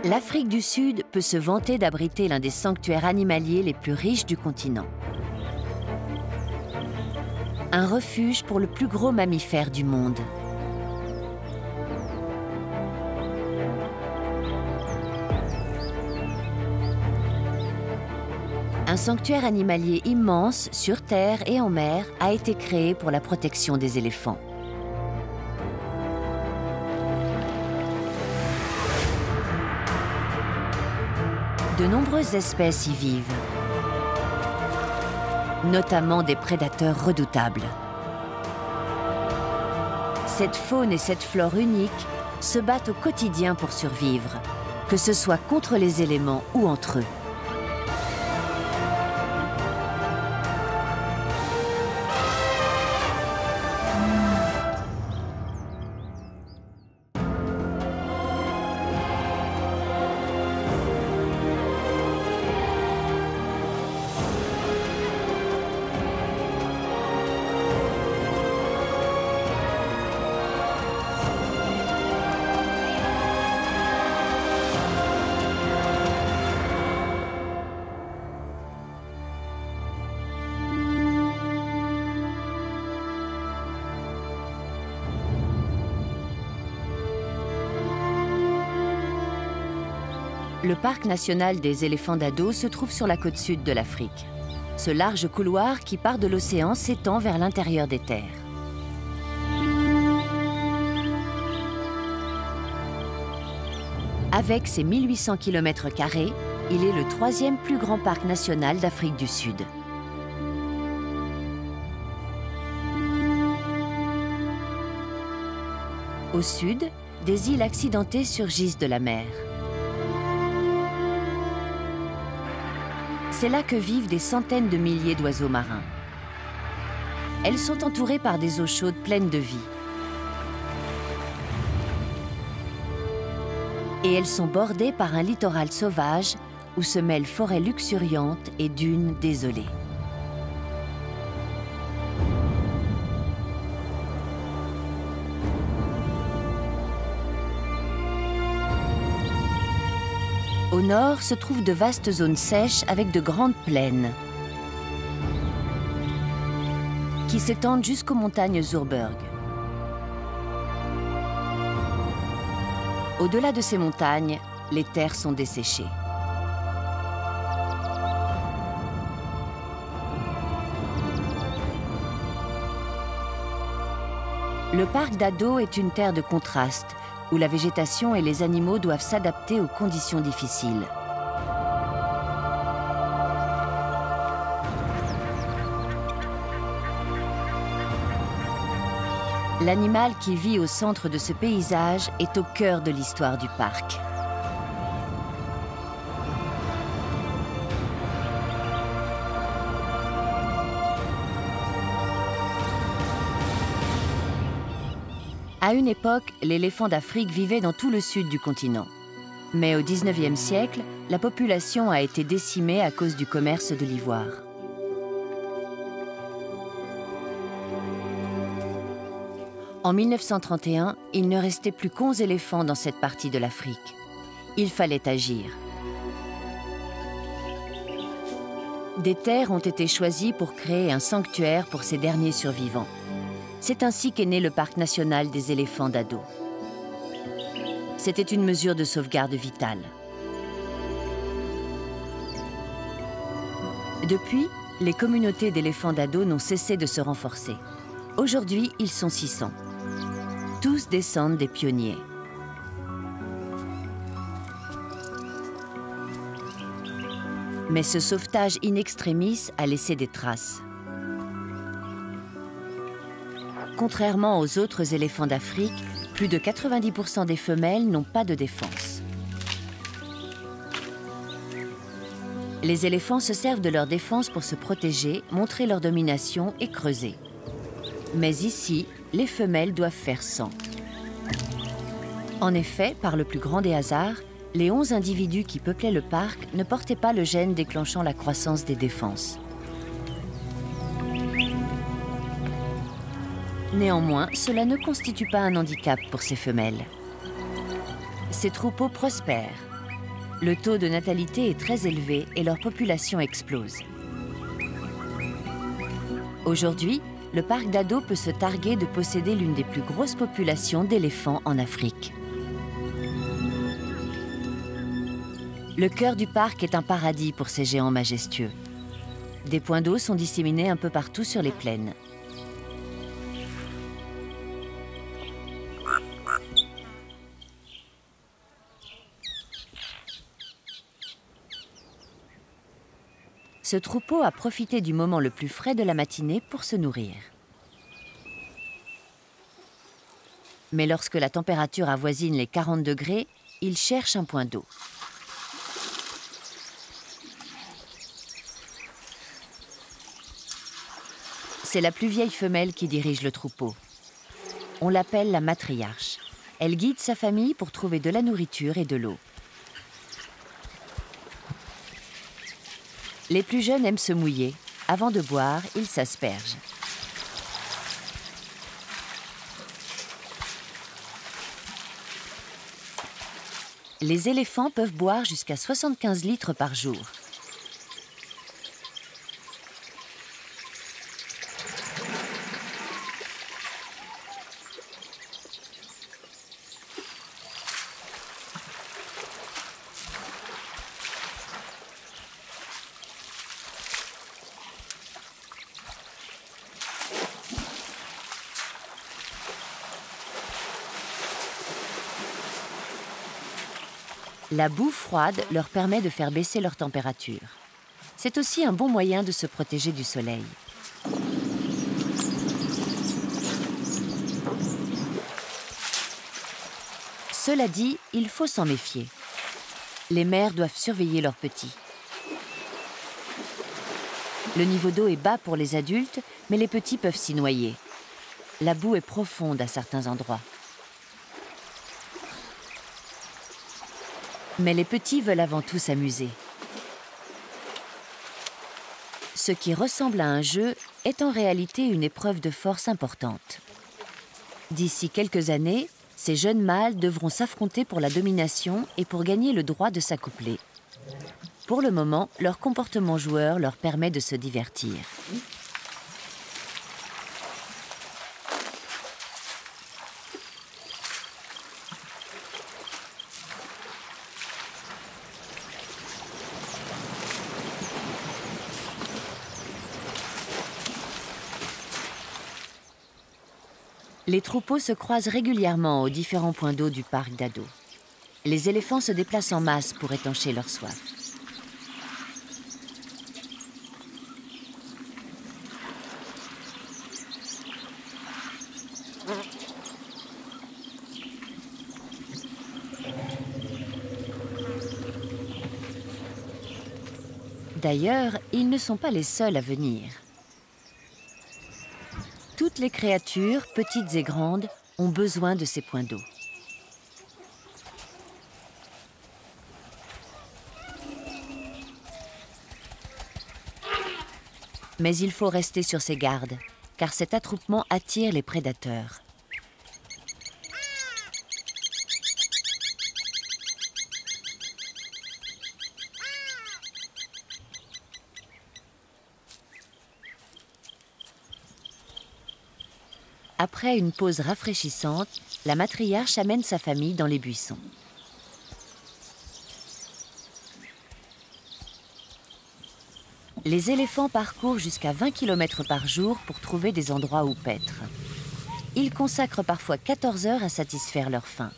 L'Afrique du Sud peut se vanter d'abriter l'un des sanctuaires animaliers les plus riches du continent. Un refuge pour le plus gros mammifère du monde. Un sanctuaire animalier immense, sur terre et en mer, a été créé pour la protection des éléphants. De nombreuses espèces y vivent, notamment des prédateurs redoutables. Cette faune et cette flore uniques se battent au quotidien pour survivre, que ce soit contre les éléments ou entre eux. Le parc national des éléphants d'Ado se trouve sur la côte sud de l'Afrique. Ce large couloir qui part de l'océan s'étend vers l'intérieur des terres. Avec ses 1800 km², il est le 3e plus grand parc national d'Afrique du Sud. Au sud, des îles accidentées surgissent de la mer. C'est là que vivent des centaines de milliers d'oiseaux marins. Elles sont entourées par des eaux chaudes pleines de vie. Et elles sont bordées par un littoral sauvage où se mêlent forêts luxuriantes et dunes désolées. Au nord se trouvent de vastes zones sèches avec de grandes plaines qui s'étendent jusqu'aux montagnes Zurberg. Au-delà de ces montagnes, les terres sont desséchées. Le parc d'Ado est une terre de contraste, où la végétation et les animaux doivent s'adapter aux conditions difficiles. L'animal qui vit au centre de ce paysage est au cœur de l'histoire du parc. À une époque, l'éléphant d'Afrique vivait dans tout le sud du continent. Mais au XIXe siècle, la population a été décimée à cause du commerce de l'ivoire. En 1931, il ne restait plus qu'11 éléphants dans cette partie de l'Afrique. Il fallait agir. Des terres ont été choisies pour créer un sanctuaire pour ces derniers survivants. C'est ainsi qu'est né le parc national des éléphants d'Ado. C'était une mesure de sauvegarde vitale. Depuis, les communautés d'éléphants d'Ado n'ont cessé de se renforcer. Aujourd'hui, ils sont 600. Tous descendent des pionniers. Mais ce sauvetage in extremis a laissé des traces. Contrairement aux autres éléphants d'Afrique, plus de 90% des femelles n'ont pas de défense. Les éléphants se servent de leur défense pour se protéger, montrer leur domination et creuser. Mais ici, les femelles doivent faire sang. En effet, par le plus grand des hasards, les 11 individus qui peuplaient le parc ne portaient pas le gène déclenchant la croissance des défenses. Néanmoins, cela ne constitue pas un handicap pour ces femelles. Ces troupeaux prospèrent. Le taux de natalité est très élevé et leur population explose. Aujourd'hui, le parc d'Ado peut se targuer de posséder l'une des plus grosses populations d'éléphants en Afrique. Le cœur du parc est un paradis pour ces géants majestueux. Des points d'eau sont disséminés un peu partout sur les plaines. Ce troupeau a profité du moment le plus frais de la matinée pour se nourrir. Mais lorsque la température avoisine les 40 degrés, il cherche un point d'eau. C'est la plus vieille femelle qui dirige le troupeau. On l'appelle la matriarche. Elle guide sa famille pour trouver de la nourriture et de l'eau. Les plus jeunes aiment se mouiller. Avant de boire, ils s'aspergent. Les éléphants peuvent boire jusqu'à 75 litres par jour. La boue froide leur permet de faire baisser leur température. C'est aussi un bon moyen de se protéger du soleil. Cela dit, il faut s'en méfier. Les mères doivent surveiller leurs petits. Le niveau d'eau est bas pour les adultes, mais les petits peuvent s'y noyer. La boue est profonde à certains endroits. Mais les petits veulent avant tout s'amuser. Ce qui ressemble à un jeu est en réalité une épreuve de force importante. D'ici quelques années, ces jeunes mâles devront s'affronter pour la domination et pour gagner le droit de s'accoupler. Pour le moment, leur comportement joueur leur permet de se divertir. Les troupeaux se croisent régulièrement aux différents points d'eau du parc d'Ado. Les éléphants se déplacent en masse pour étancher leur soif. D'ailleurs, ils ne sont pas les seuls à venir. Toutes les créatures, petites et grandes, ont besoin de ces points d'eau. Mais il faut rester sur ses gardes, car cet attroupement attire les prédateurs. Après une pause rafraîchissante, la matriarche amène sa famille dans les buissons. Les éléphants parcourent jusqu'à 20 km par jour pour trouver des endroits où paître. Ils consacrent parfois 14 heures à satisfaire leur faim.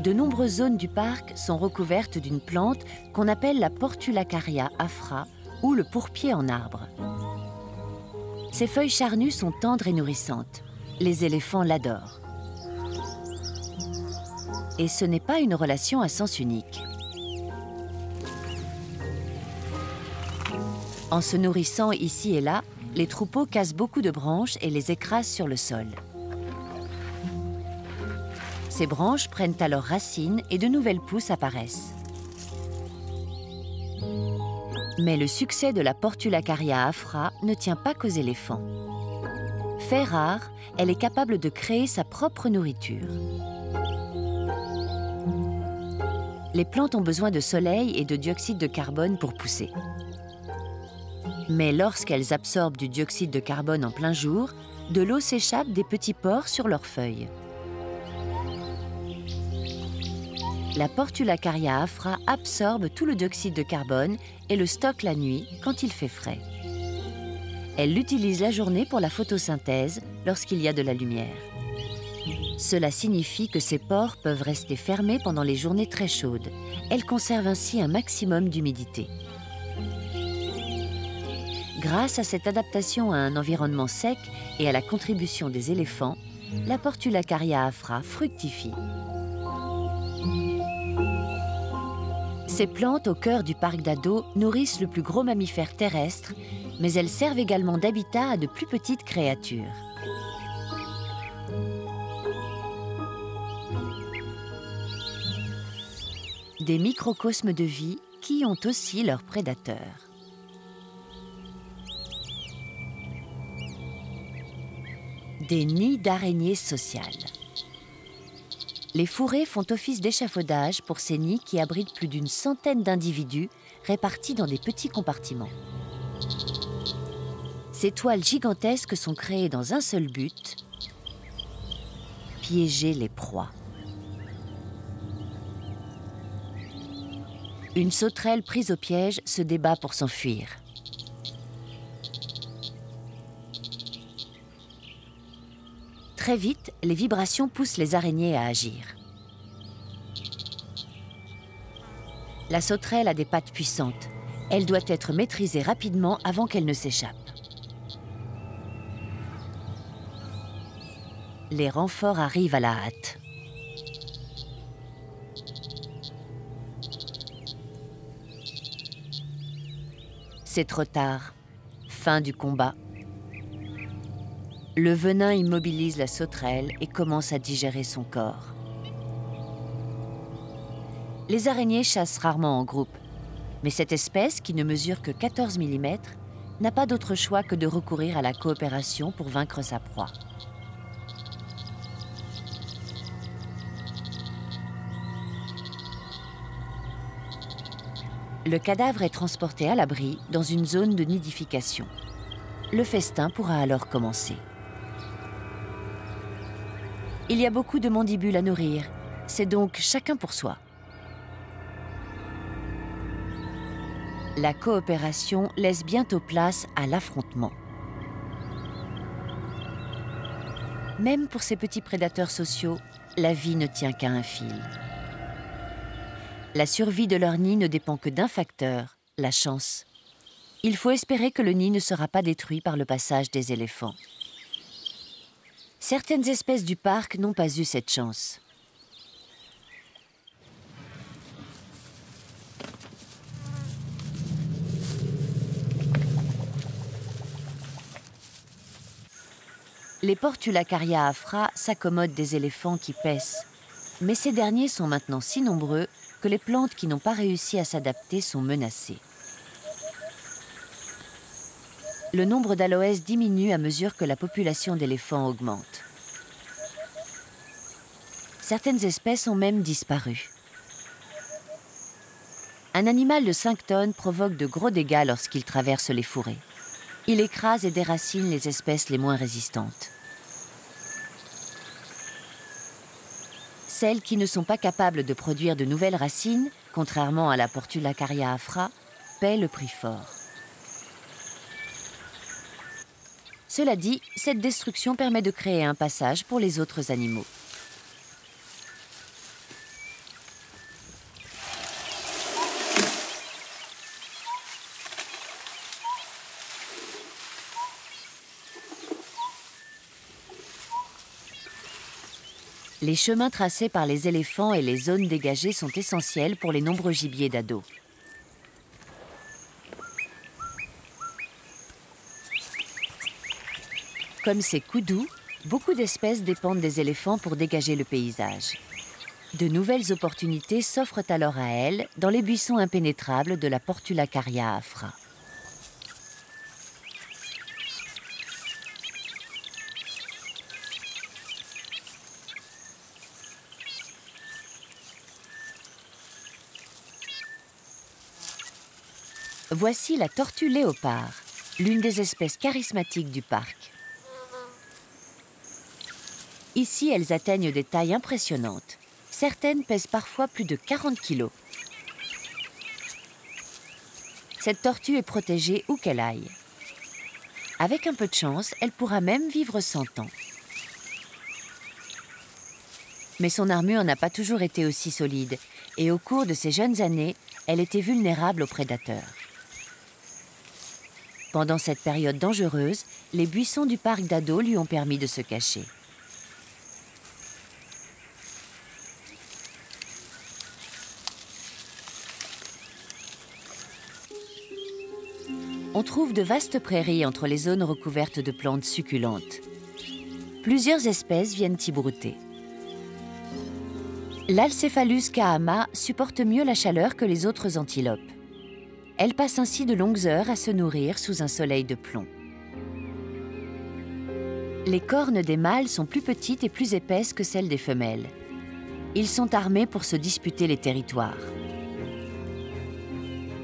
De nombreuses zones du parc sont recouvertes d'une plante qu'on appelle la Portulacaria afra ou le pourpier en arbre. Ses feuilles charnues sont tendres et nourrissantes. Les éléphants l'adorent. Et ce n'est pas une relation à sens unique. En se nourrissant ici et là, les troupeaux cassent beaucoup de branches et les écrasent sur le sol. Ces branches prennent alors racine et de nouvelles pousses apparaissent. Mais le succès de la Portulacaria afra ne tient pas qu'aux éléphants. Fait rare, elle est capable de créer sa propre nourriture. Les plantes ont besoin de soleil et de dioxyde de carbone pour pousser. Mais lorsqu'elles absorbent du dioxyde de carbone en plein jour, de l'eau s'échappe des petits pores sur leurs feuilles. La Portulacaria afra absorbe tout le dioxyde de carbone et le stocke la nuit quand il fait frais. Elle l'utilise la journée pour la photosynthèse lorsqu'il y a de la lumière. Cela signifie que ses pores peuvent rester fermés pendant les journées très chaudes. Elle conserve ainsi un maximum d'humidité. Grâce à cette adaptation à un environnement sec et à la contribution des éléphants, la Portulacaria afra fructifie. Ces plantes au cœur du parc d'Ado nourrissent le plus gros mammifère terrestre, mais elles servent également d'habitat à de plus petites créatures. Des microcosmes de vie qui ont aussi leurs prédateurs. Des nids d'araignées sociales. Les fourrés font office d'échafaudage pour ces nids qui abritent plus d'une centaine d'individus répartis dans des petits compartiments. Ces toiles gigantesques sont créées dans un seul but, piéger les proies. Une sauterelle prise au piège se débat pour s'enfuir. Très vite, les vibrations poussent les araignées à agir. La sauterelle a des pattes puissantes. Elle doit être maîtrisée rapidement avant qu'elle ne s'échappe. Les renforts arrivent à la hâte. C'est trop tard. Fin du combat. Le venin immobilise la sauterelle et commence à digérer son corps. Les araignées chassent rarement en groupe, mais cette espèce, qui ne mesure que 14 mm, n'a pas d'autre choix que de recourir à la coopération pour vaincre sa proie. Le cadavre est transporté à l'abri dans une zone de nidification. Le festin pourra alors commencer. Il y a beaucoup de mandibules à nourrir, c'est donc chacun pour soi. La coopération laisse bientôt place à l'affrontement. Même pour ces petits prédateurs sociaux, la vie ne tient qu'à un fil. La survie de leur nid ne dépend que d'un facteur, la chance. Il faut espérer que le nid ne sera pas détruit par le passage des éléphants. Certaines espèces du parc n'ont pas eu cette chance. Les Portulacaria afra s'accommodent des éléphants qui paissent, mais ces derniers sont maintenant si nombreux que les plantes qui n'ont pas réussi à s'adapter sont menacées. Le nombre d'aloès diminue à mesure que la population d'éléphants augmente. Certaines espèces ont même disparu. Un animal de 5 tonnes provoque de gros dégâts lorsqu'il traverse les fourrés. Il écrase et déracine les espèces les moins résistantes. Celles qui ne sont pas capables de produire de nouvelles racines, contrairement à la Portulacaria afra, paient le prix fort. Cela dit, cette destruction permet de créer un passage pour les autres animaux. Les chemins tracés par les éléphants et les zones dégagées sont essentiels pour les nombreux gibiers d'Ado. Comme ces koudous, beaucoup d'espèces dépendent des éléphants pour dégager le paysage. De nouvelles opportunités s'offrent alors à elles dans les buissons impénétrables de la Portulacaria afra. Voici la tortue léopard, l'une des espèces charismatiques du parc. Ici, elles atteignent des tailles impressionnantes. Certaines pèsent parfois plus de 40 kilos. Cette tortue est protégée où qu'elle aille. Avec un peu de chance, elle pourra même vivre 100 ans. Mais son armure n'a pas toujours été aussi solide et au cours de ses jeunes années, elle était vulnérable aux prédateurs. Pendant cette période dangereuse, les buissons du parc d'Ado lui ont permis de se cacher. On trouve de vastes prairies entre les zones recouvertes de plantes succulentes. Plusieurs espèces viennent y brouter. L'Alcephalus kahama supporte mieux la chaleur que les autres antilopes. Elle passe ainsi de longues heures à se nourrir sous un soleil de plomb. Les cornes des mâles sont plus petites et plus épaisses que celles des femelles. Ils sont armés pour se disputer les territoires.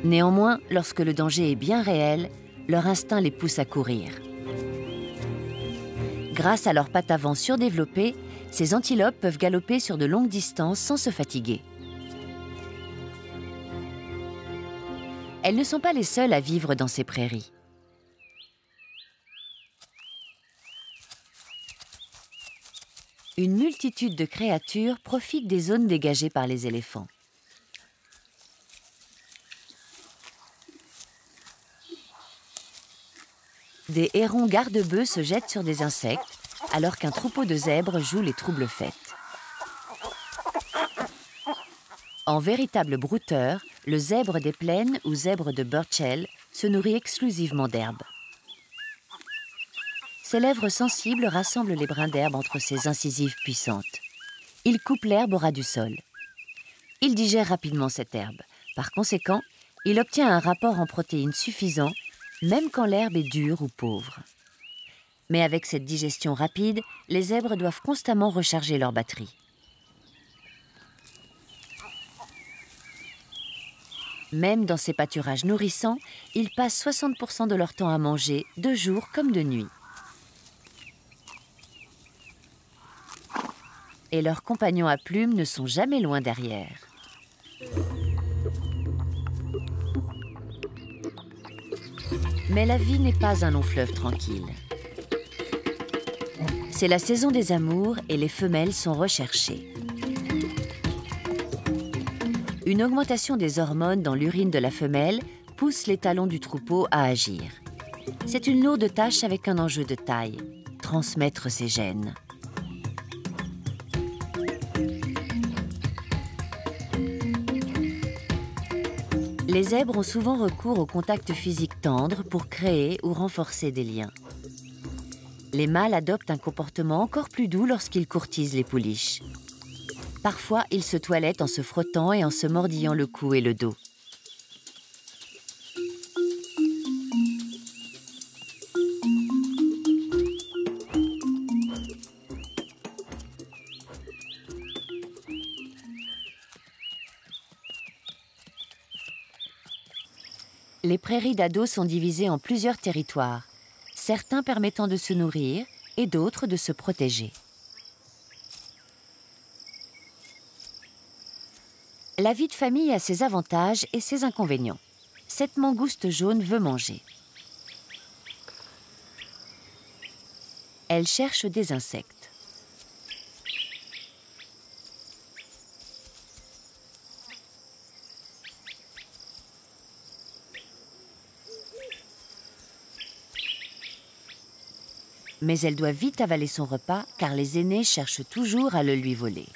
Néanmoins, lorsque le danger est bien réel, leur instinct les pousse à courir. Grâce à leurs pattes avant surdéveloppées, ces antilopes peuvent galoper sur de longues distances sans se fatiguer. Elles ne sont pas les seules à vivre dans ces prairies. Une multitude de créatures profitent des zones dégagées par les éléphants. Des hérons garde-bœufs se jettent sur des insectes, alors qu'un troupeau de zèbres joue les troubles-fêtes. En véritable brouteur, le zèbre des plaines ou zèbre de Burchell se nourrit exclusivement d'herbes. Ses lèvres sensibles rassemblent les brins d'herbe entre ses incisives puissantes. Il coupe l'herbe au ras du sol. Il digère rapidement cette herbe. Par conséquent, il obtient un rapport en protéines suffisant, même quand l'herbe est dure ou pauvre. Mais avec cette digestion rapide, les zèbres doivent constamment recharger leur batterie. Même dans ces pâturages nourrissants, ils passent 60% de leur temps à manger, de jour comme de nuit. Et leurs compagnons à plumes ne sont jamais loin derrière. Mais la vie n'est pas un long fleuve tranquille. C'est la saison des amours et les femelles sont recherchées. Une augmentation des hormones dans l'urine de la femelle pousse les talons du troupeau à agir. C'est une lourde tâche avec un enjeu de taille, transmettre ses gènes. Les zèbres ont souvent recours au contact physique tendre pour créer ou renforcer des liens. Les mâles adoptent un comportement encore plus doux lorsqu'ils courtisent les pouliches. Parfois, ils se toilettent en se frottant et en se mordillant le cou et le dos. Les prairies d'Ado sont divisées en plusieurs territoires, certains permettant de se nourrir et d'autres de se protéger. La vie de famille a ses avantages et ses inconvénients. Cette mangouste jaune veut manger. Elle cherche des insectes. Mais elle doit vite avaler son repas car les aînés cherchent toujours à le lui voler.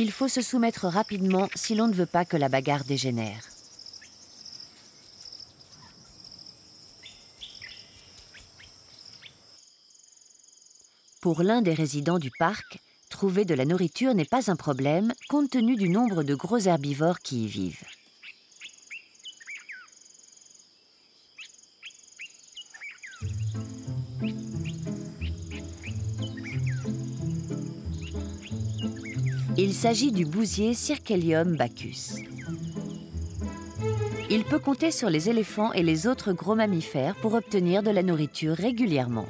Il faut se soumettre rapidement si l'on ne veut pas que la bagarre dégénère. Pour l'un des résidents du parc, trouver de la nourriture n'est pas un problème compte tenu du nombre de gros herbivores qui y vivent. Il s'agit du bousier Circelium bacchus. Il peut compter sur les éléphants et les autres gros mammifères pour obtenir de la nourriture régulièrement.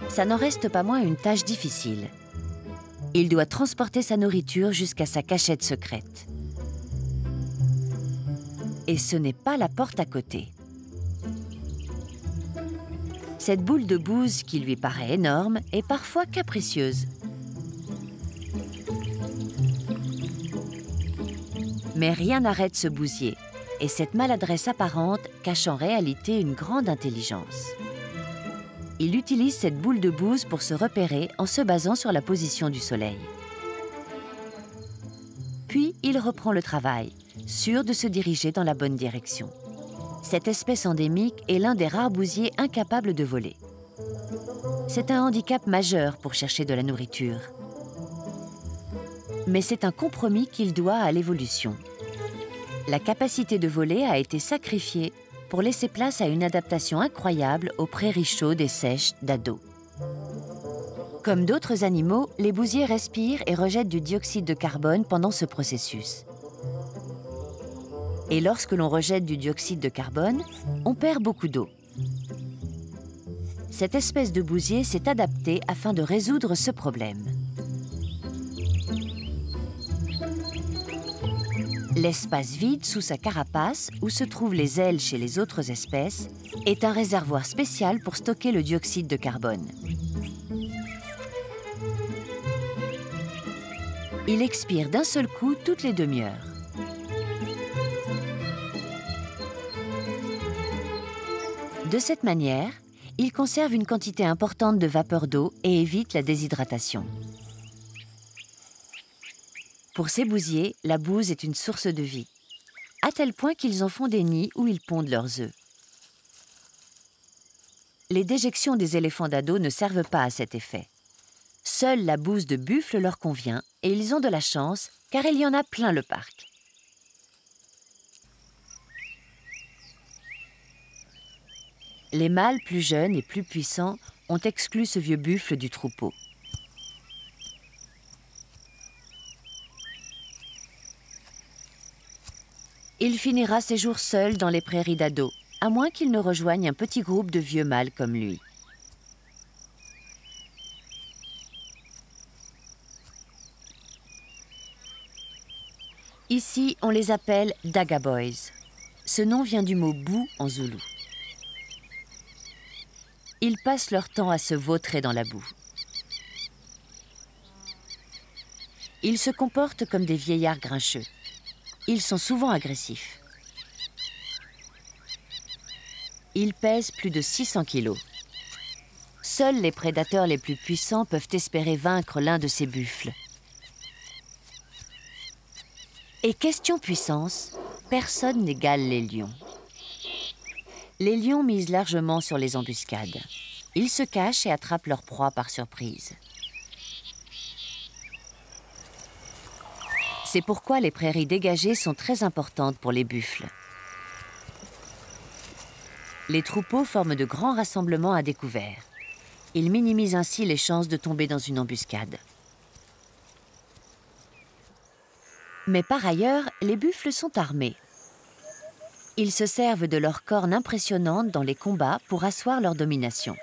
Ça n'en reste pas moins une tâche difficile. Il doit transporter sa nourriture jusqu'à sa cachette secrète. Et ce n'est pas la porte à côté. Cette boule de bouse qui lui paraît énorme est parfois capricieuse. Mais rien n'arrête ce bousier, et cette maladresse apparente cache en réalité une grande intelligence. Il utilise cette boule de bouse pour se repérer en se basant sur la position du soleil. Puis il reprend le travail, sûr de se diriger dans la bonne direction. Cette espèce endémique est l'un des rares bousiers incapables de voler. C'est un handicap majeur pour chercher de la nourriture. Mais c'est un compromis qu'il doit à l'évolution. La capacité de voler a été sacrifiée pour laisser place à une adaptation incroyable aux prairies chaudes et sèches d'Ado. Comme d'autres animaux, les bousiers respirent et rejettent du dioxyde de carbone pendant ce processus. Et lorsque l'on rejette du dioxyde de carbone, on perd beaucoup d'eau. Cette espèce de bousier s'est adaptée afin de résoudre ce problème. L'espace vide sous sa carapace, où se trouvent les ailes chez les autres espèces, est un réservoir spécial pour stocker le dioxyde de carbone. Il expire d'un seul coup toutes les demi-heures. De cette manière, il conserve une quantité importante de vapeur d'eau et évite la déshydratation. Pour ces bousiers, la bouse est une source de vie, à tel point qu'ils en font des nids où ils pondent leurs œufs. Les déjections des éléphants d'Ado ne servent pas à cet effet. Seule la bouse de buffle leur convient et ils ont de la chance car il y en a plein le parc. Les mâles plus jeunes et plus puissants ont exclu ce vieux buffle du troupeau. Il finira ses jours seul dans les prairies d'Ado, à moins qu'il ne rejoigne un petit groupe de vieux mâles comme lui. Ici, on les appelle Daga Boys. Ce nom vient du mot boue en zoulou. Ils passent leur temps à se vautrer dans la boue. Ils se comportent comme des vieillards grincheux. Ils sont souvent agressifs. Ils pèsent plus de 600 kilos. Seuls les prédateurs les plus puissants peuvent espérer vaincre l'un de ces buffles. Et question puissance, personne n'égale les lions. Les lions misent largement sur les embuscades. Ils se cachent et attrapent leur proie par surprise. C'est pourquoi les prairies dégagées sont très importantes pour les buffles. Les troupeaux forment de grands rassemblements à découvert. Ils minimisent ainsi les chances de tomber dans une embuscade. Mais par ailleurs, les buffles sont armés. Ils se servent de leurs cornes impressionnantes dans les combats pour asseoir leur domination.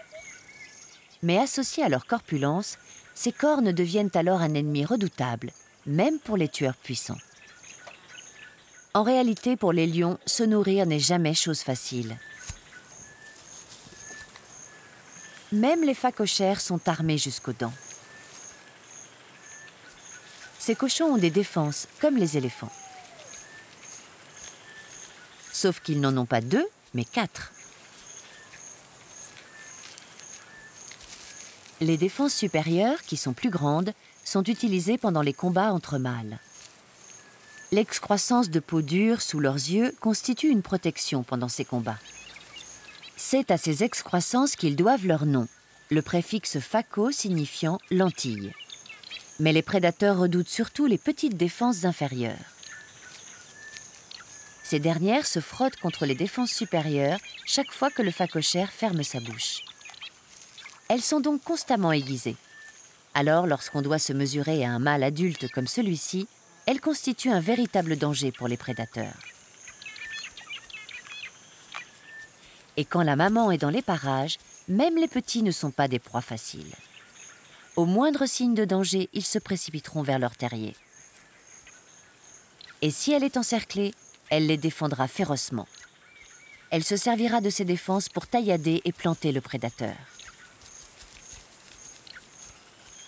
Mais associés à leur corpulence, ces cornes deviennent alors un ennemi redoutable, même pour les tueurs puissants. En réalité, pour les lions, se nourrir n'est jamais chose facile. Même les phacochères sont armés jusqu'aux dents. Ces cochons ont des défenses, comme les éléphants. Sauf qu'ils n'en ont pas 2, mais 4. Les défenses supérieures, qui sont plus grandes, sont utilisées pendant les combats entre mâles. L'excroissance de peau dure sous leurs yeux constitue une protection pendant ces combats. C'est à ces excroissances qu'ils doivent leur nom, le préfixe phaco signifiant lentille. Mais les prédateurs redoutent surtout les petites défenses inférieures. Ces dernières se frottent contre les défenses supérieures chaque fois que le phacochère ferme sa bouche. Elles sont donc constamment aiguisées. Alors, lorsqu'on doit se mesurer à un mâle adulte comme celui-ci, elle constitue un véritable danger pour les prédateurs. Et quand la maman est dans les parages, même les petits ne sont pas des proies faciles. Au moindre signe de danger, ils se précipiteront vers leur terrier. Et si elle est encerclée, elle les défendra férocement. Elle se servira de ses défenses pour taillader et planter le prédateur.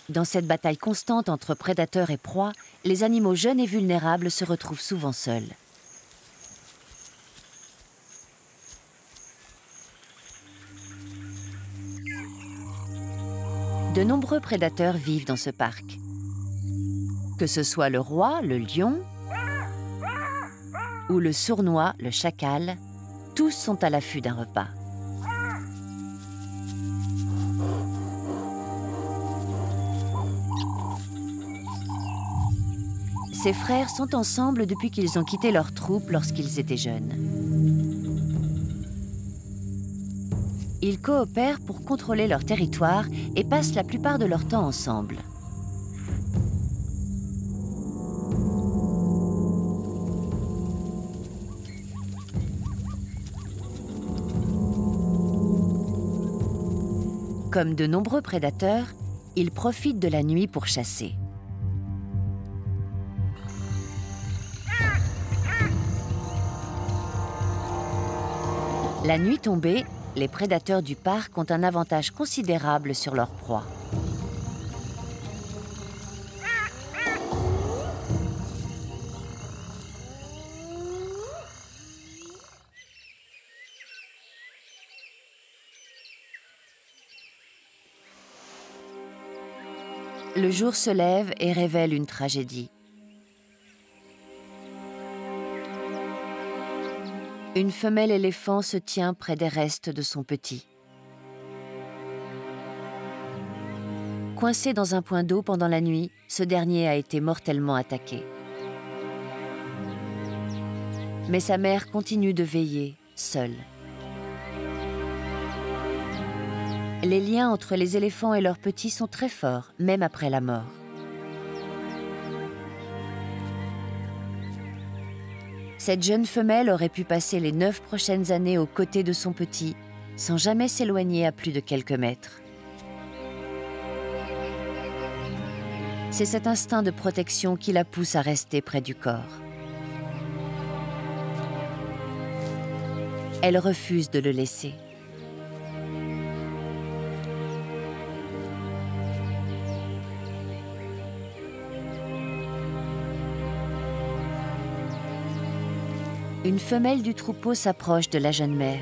Dans cette bataille constante entre prédateurs et proies, les animaux jeunes et vulnérables se retrouvent souvent seuls. De nombreux prédateurs vivent dans ce parc. Que ce soit le roi, le lion, ou le sournois, le chacal, tous sont à l'affût d'un repas. Ses frères sont ensemble depuis qu'ils ont quitté leur troupe lorsqu'ils étaient jeunes. Ils coopèrent pour contrôler leur territoire et passent la plupart de leur temps ensemble. Comme de nombreux prédateurs, ils profitent de la nuit pour chasser. La nuit tombée, les prédateurs du parc ont un avantage considérable sur leur proie. Le jour se lève et révèle une tragédie. Une femelle éléphant se tient près des restes de son petit. Coincé dans un point d'eau pendant la nuit, ce dernier a été mortellement attaqué. Mais sa mère continue de veiller, seule. Les liens entre les éléphants et leurs petits sont très forts, même après la mort. Cette jeune femelle aurait pu passer les 9 prochaines années aux côtés de son petit, sans jamais s'éloigner à plus de quelques mètres. C'est cet instinct de protection qui la pousse à rester près du corps. Elle refuse de le laisser. Une femelle du troupeau s'approche de la jeune mère.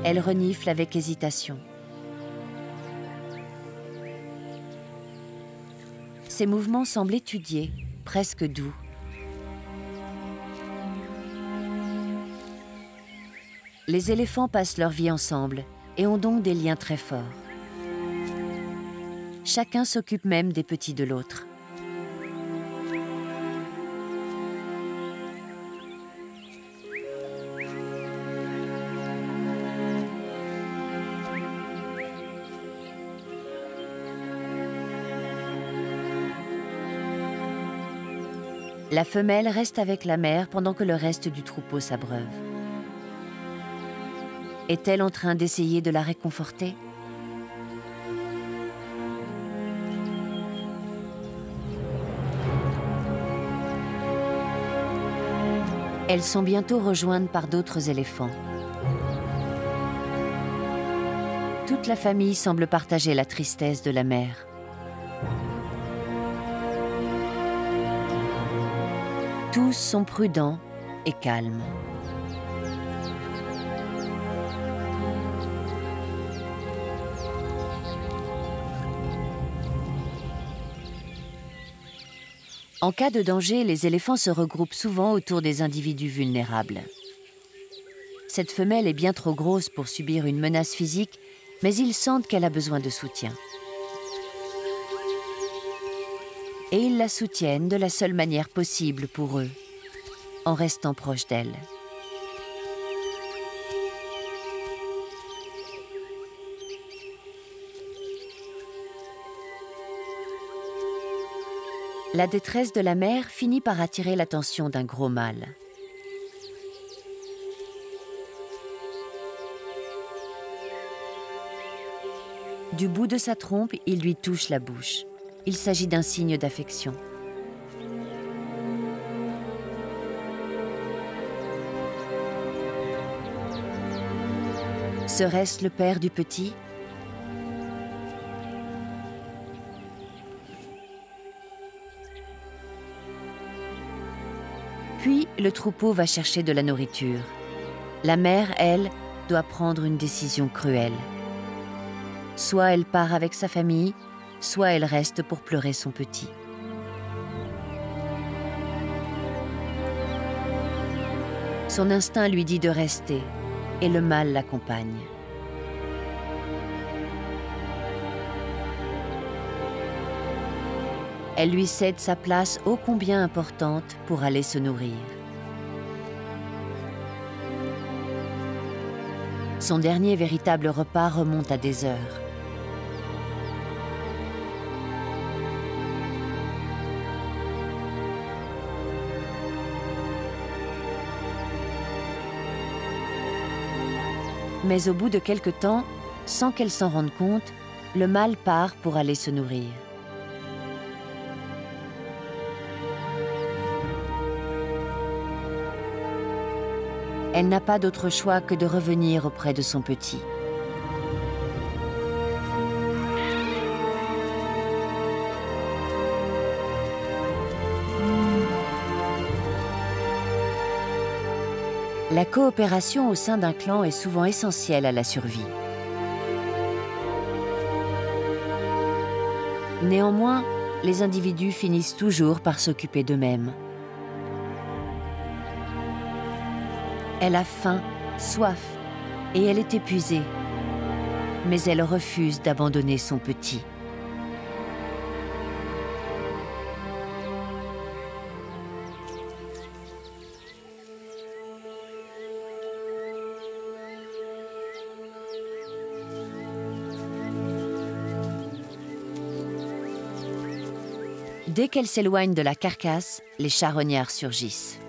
Elle renifle avec hésitation. Ses mouvements semblent étudiés, presque doux. Les éléphants passent leur vie ensemble et ont donc des liens très forts. Chacun s'occupe même des petits de l'autre. La femelle reste avec la mère pendant que le reste du troupeau s'abreuve. Est-elle en train d'essayer de la réconforter? Elles sont bientôt rejointes par d'autres éléphants. Toute la famille semble partager la tristesse de la mère. Tous sont prudents et calmes. En cas de danger, les éléphants se regroupent souvent autour des individus vulnérables. Cette femelle est bien trop grosse pour subir une menace physique, mais ils sentent qu'elle a besoin de soutien. Et ils la soutiennent de la seule manière possible pour eux, en restant proches d'elle. La détresse de la mère finit par attirer l'attention d'un gros mâle. Du bout de sa trompe, il lui touche la bouche. Il s'agit d'un signe d'affection. Serait-ce le père du petit? Puis, le troupeau va chercher de la nourriture. La mère, elle, doit prendre une décision cruelle. Soit elle part avec sa famille, soit elle reste pour pleurer son petit. Son instinct lui dit de rester, et le mâle l'accompagne. Elle lui cède sa place ô combien importante pour aller se nourrir. Son dernier véritable repas remonte à des heures. Mais au bout de quelque temps, sans qu'elle s'en rende compte, le mâle part pour aller se nourrir. Elle n'a pas d'autre choix que de revenir auprès de son petit. La coopération au sein d'un clan est souvent essentielle à la survie. Néanmoins, les individus finissent toujours par s'occuper d'eux-mêmes. Elle a faim, soif, et elle est épuisée. Mais elle refuse d'abandonner son petit. Dès qu'elle s'éloigne de la carcasse, les charognards surgissent.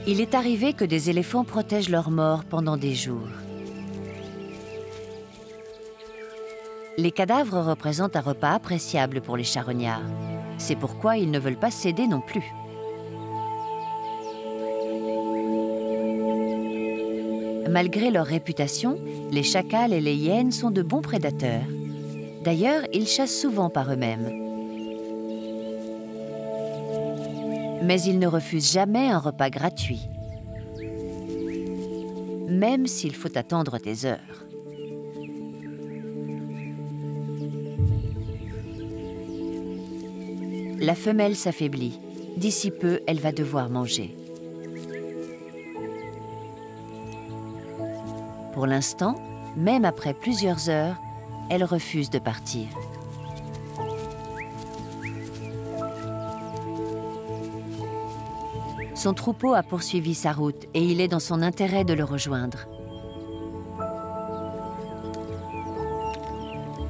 Il est arrivé que des éléphants protègent leurs morts pendant des jours. Les cadavres représentent un repas appréciable pour les charognards. C'est pourquoi ils ne veulent pas céder non plus. Malgré leur réputation, les chacals et les hyènes sont de bons prédateurs. D'ailleurs, ils chassent souvent par eux-mêmes. Mais ils ne refusent jamais un repas gratuit, même s'il faut attendre des heures. La femelle s'affaiblit. D'ici peu, elle va devoir manger. Pour l'instant, même après plusieurs heures, elle refuse de partir. Son troupeau a poursuivi sa route et il est dans son intérêt de le rejoindre.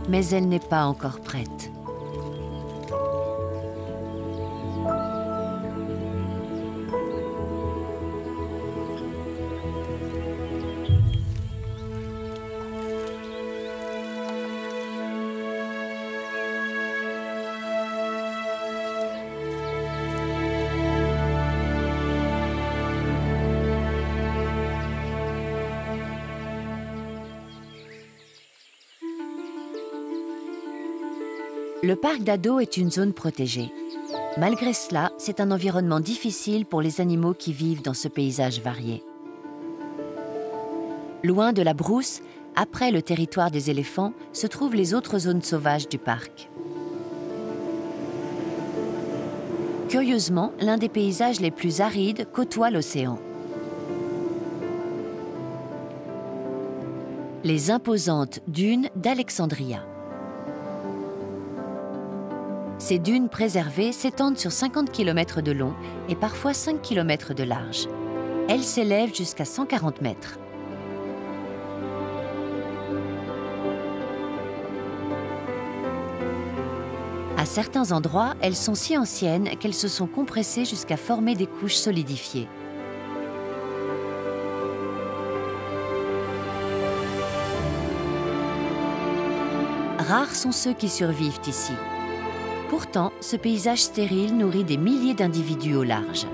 Mais elle n'est pas encore prête. Le parc d'Ado est une zone protégée. Malgré cela, c'est un environnement difficile pour les animaux qui vivent dans ce paysage varié. Loin de la brousse, après le territoire des éléphants, se trouvent les autres zones sauvages du parc. Curieusement, l'un des paysages les plus arides côtoie l'océan. Les imposantes dunes d'Alexandria. Ces dunes préservées s'étendent sur 50 km de long et parfois 5 km de large. Elles s'élèvent jusqu'à 140 mètres. À certains endroits, elles sont si anciennes qu'elles se sont compressées jusqu'à former des couches solidifiées. Rares sont ceux qui survivent ici. Pourtant, ce paysage stérile nourrit des milliers d'individus au large.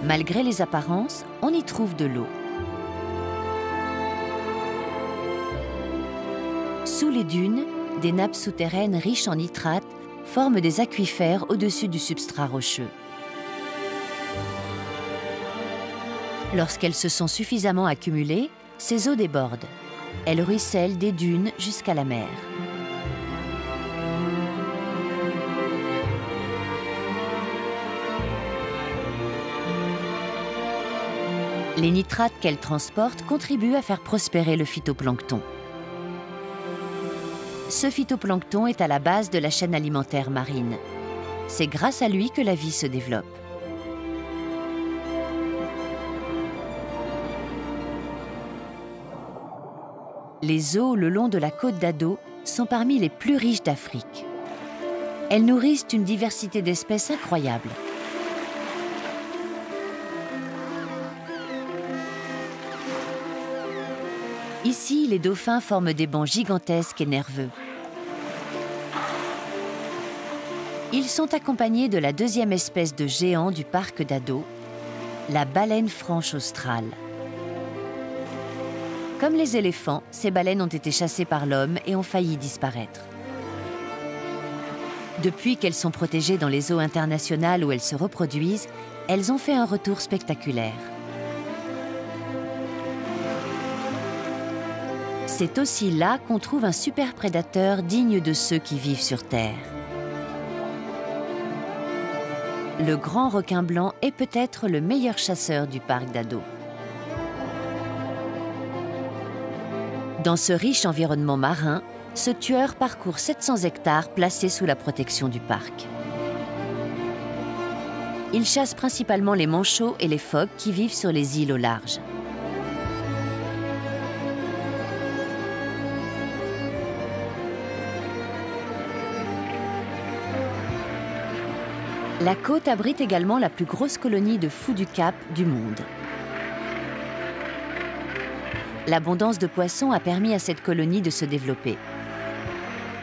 Malgré les apparences, on y trouve de l'eau. Sous les dunes, des nappes souterraines riches en nitrates forment des aquifères au-dessus du substrat rocheux. Lorsqu'elles se sont suffisamment accumulées, ces eaux débordent. Elles ruissellent des dunes jusqu'à la mer. Les nitrates qu'elles transportent contribuent à faire prospérer le phytoplancton. Ce phytoplancton est à la base de la chaîne alimentaire marine. C'est grâce à lui que la vie se développe. Les eaux le long de la côte d'Ado sont parmi les plus riches d'Afrique. Elles nourrissent une diversité d'espèces incroyable. Ici, les dauphins forment des bancs gigantesques et nerveux. Ils sont accompagnés de la deuxième espèce de géant du parc d'Ado, la baleine franche australe. Comme les éléphants, ces baleines ont été chassées par l'homme et ont failli disparaître. Depuis qu'elles sont protégées dans les eaux internationales où elles se reproduisent, elles ont fait un retour spectaculaire. C'est aussi là qu'on trouve un super prédateur digne de ceux qui vivent sur Terre. Le grand requin blanc est peut-être le meilleur chasseur du parc d'Ado. Dans ce riche environnement marin, ce tueur parcourt 700 hectares placés sous la protection du parc. Il chasse principalement les manchots et les phoques qui vivent sur les îles au large. La côte abrite également la plus grosse colonie de fous du Cap du monde. L'abondance de poissons a permis à cette colonie de se développer.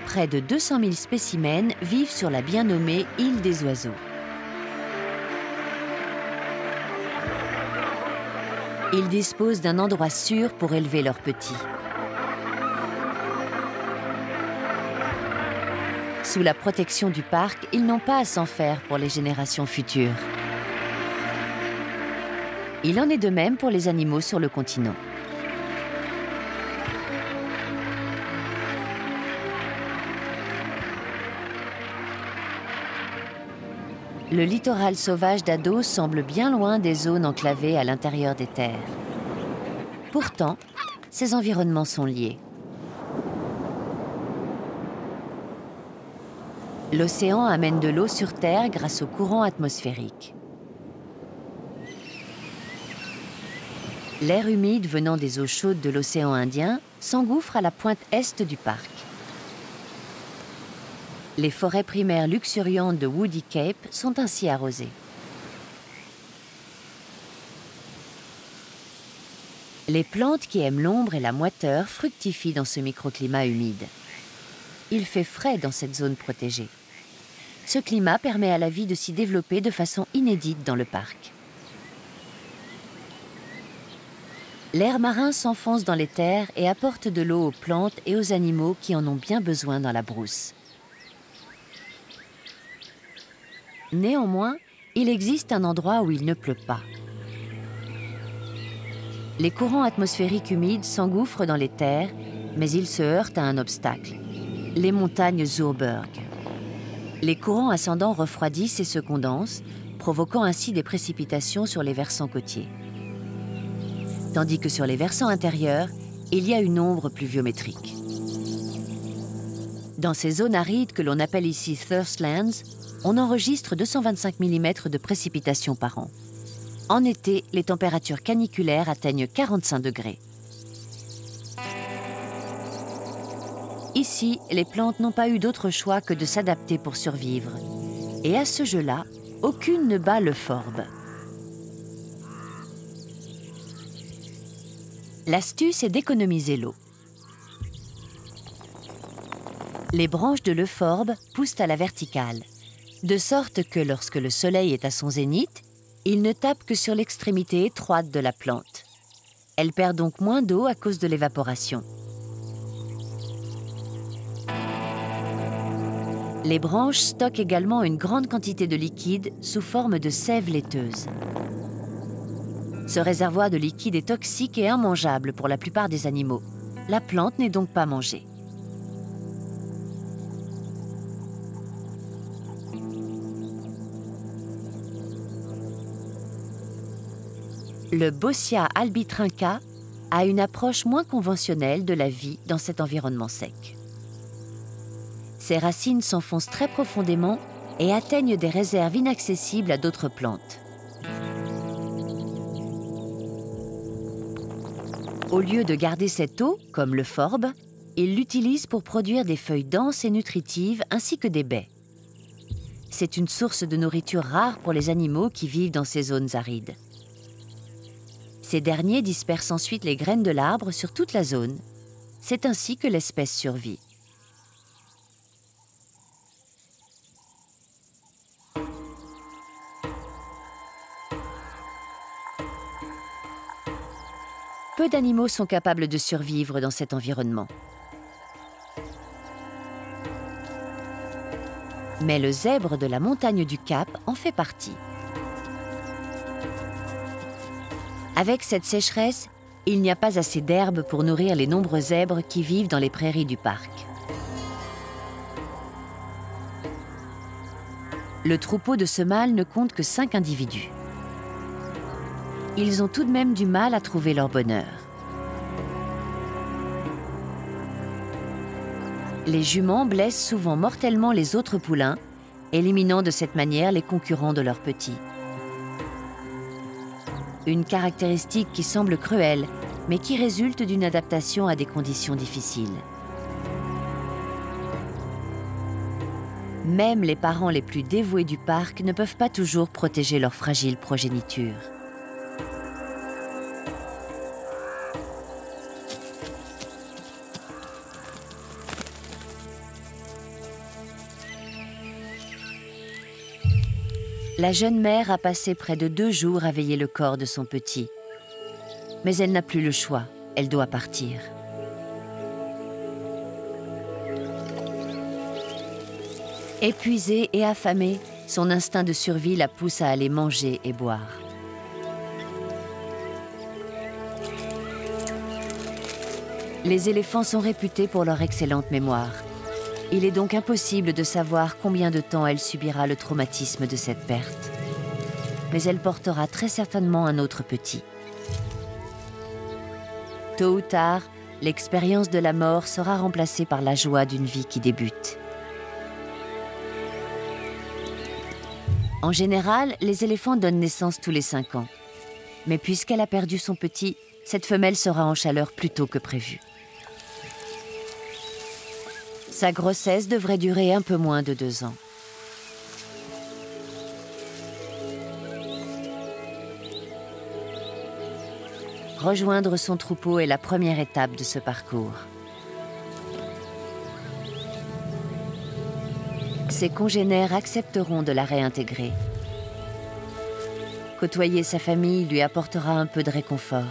Près de 200 000 spécimens vivent sur la bien nommée île des oiseaux. Ils disposent d'un endroit sûr pour élever leurs petits. Sous la protection du parc, ils n'ont pas à s'en faire pour les générations futures. Il en est de même pour les animaux sur le continent. Le littoral sauvage d'Ado semble bien loin des zones enclavées à l'intérieur des terres. Pourtant, ces environnements sont liés. L'océan amène de l'eau sur Terre grâce aux courants atmosphériques. L'air humide venant des eaux chaudes de l'océan Indien s'engouffre à la pointe est du parc. Les forêts primaires luxuriantes de Woody Cape sont ainsi arrosées. Les plantes qui aiment l'ombre et la moiteur fructifient dans ce microclimat humide. Il fait frais dans cette zone protégée. Ce climat permet à la vie de s'y développer de façon inédite dans le parc. L'air marin s'enfonce dans les terres et apporte de l'eau aux plantes et aux animaux qui en ont bien besoin dans la brousse. Néanmoins, il existe un endroit où il ne pleut pas. Les courants atmosphériques humides s'engouffrent dans les terres, mais ils se heurtent à un obstacle, les montagnes Zurberg. Les courants ascendants refroidissent et se condensent, provoquant ainsi des précipitations sur les versants côtiers. Tandis que sur les versants intérieurs, il y a une ombre pluviométrique. Dans ces zones arides que l'on appelle ici Thirstlands, on enregistre 225 mm de précipitations par an. En été, les températures caniculaires atteignent 45 degrés. Ici, les plantes n'ont pas eu d'autre choix que de s'adapter pour survivre. Et à ce jeu-là, aucune ne bat le forbe. L'astuce est d'économiser l'eau. Les branches de l'euphorbe poussent à la verticale, de sorte que lorsque le soleil est à son zénith, il ne tape que sur l'extrémité étroite de la plante. Elle perd donc moins d'eau à cause de l'évaporation. Les branches stockent également une grande quantité de liquide sous forme de sève laiteuse. Ce réservoir de liquide est toxique et immangeable pour la plupart des animaux. La plante n'est donc pas mangée. Le Bossia albitrinca a une approche moins conventionnelle de la vie dans cet environnement sec. Ses racines s'enfoncent très profondément et atteignent des réserves inaccessibles à d'autres plantes. Au lieu de garder cette eau, comme le forbe, il l'utilise pour produire des feuilles denses et nutritives ainsi que des baies. C'est une source de nourriture rare pour les animaux qui vivent dans ces zones arides. Ces derniers dispersent ensuite les graines de l'arbre sur toute la zone. C'est ainsi que l'espèce survit. Peu d'animaux sont capables de survivre dans cet environnement. Mais le zèbre de la montagne du Cap en fait partie. Avec cette sécheresse, il n'y a pas assez d'herbe pour nourrir les nombreux zèbres qui vivent dans les prairies du parc. Le troupeau de ce mâle ne compte que 5 individus. Ils ont tout de même du mal à trouver leur bonheur. Les juments blessent souvent mortellement les autres poulains, éliminant de cette manière les concurrents de leurs petits. Une caractéristique qui semble cruelle, mais qui résulte d'une adaptation à des conditions difficiles. Même les parents les plus dévoués du parc ne peuvent pas toujours protéger leur fragile progéniture. La jeune mère a passé près de 2 jours à veiller le corps de son petit. Mais elle n'a plus le choix, elle doit partir. Épuisée et affamée, son instinct de survie la pousse à aller manger et boire. Les éléphants sont réputés pour leur excellente mémoire. Il est donc impossible de savoir combien de temps elle subira le traumatisme de cette perte. Mais elle portera très certainement un autre petit. Tôt ou tard, l'expérience de la mort sera remplacée par la joie d'une vie qui débute. En général, les éléphants donnent naissance tous les 5 ans. Mais puisqu'elle a perdu son petit, cette femelle sera en chaleur plus tôt que prévu. Sa grossesse devrait durer un peu moins de 2 ans. Rejoindre son troupeau est la première étape de ce parcours. Ses congénères accepteront de la réintégrer. Côtoyer sa famille lui apportera un peu de réconfort.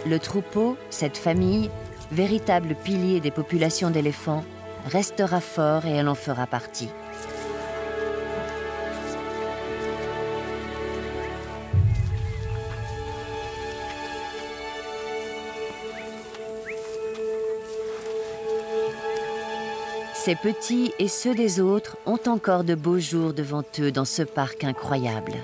Le troupeau, cette famille, véritable pilier des populations d'éléphants, restera fort et elle en fera partie. Ces petits et ceux des autres ont encore de beaux jours devant eux dans ce parc incroyable.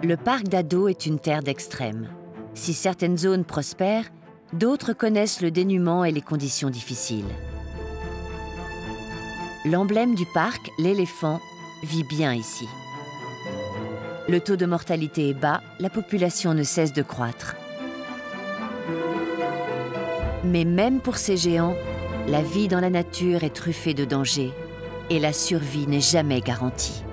Le parc d'Ado est une terre d'extrême. Si certaines zones prospèrent, d'autres connaissent le dénuement et les conditions difficiles. L'emblème du parc, l'éléphant, vit bien ici. Le taux de mortalité est bas, la population ne cesse de croître. Mais même pour ces géants, la vie dans la nature est truffée de dangers et la survie n'est jamais garantie.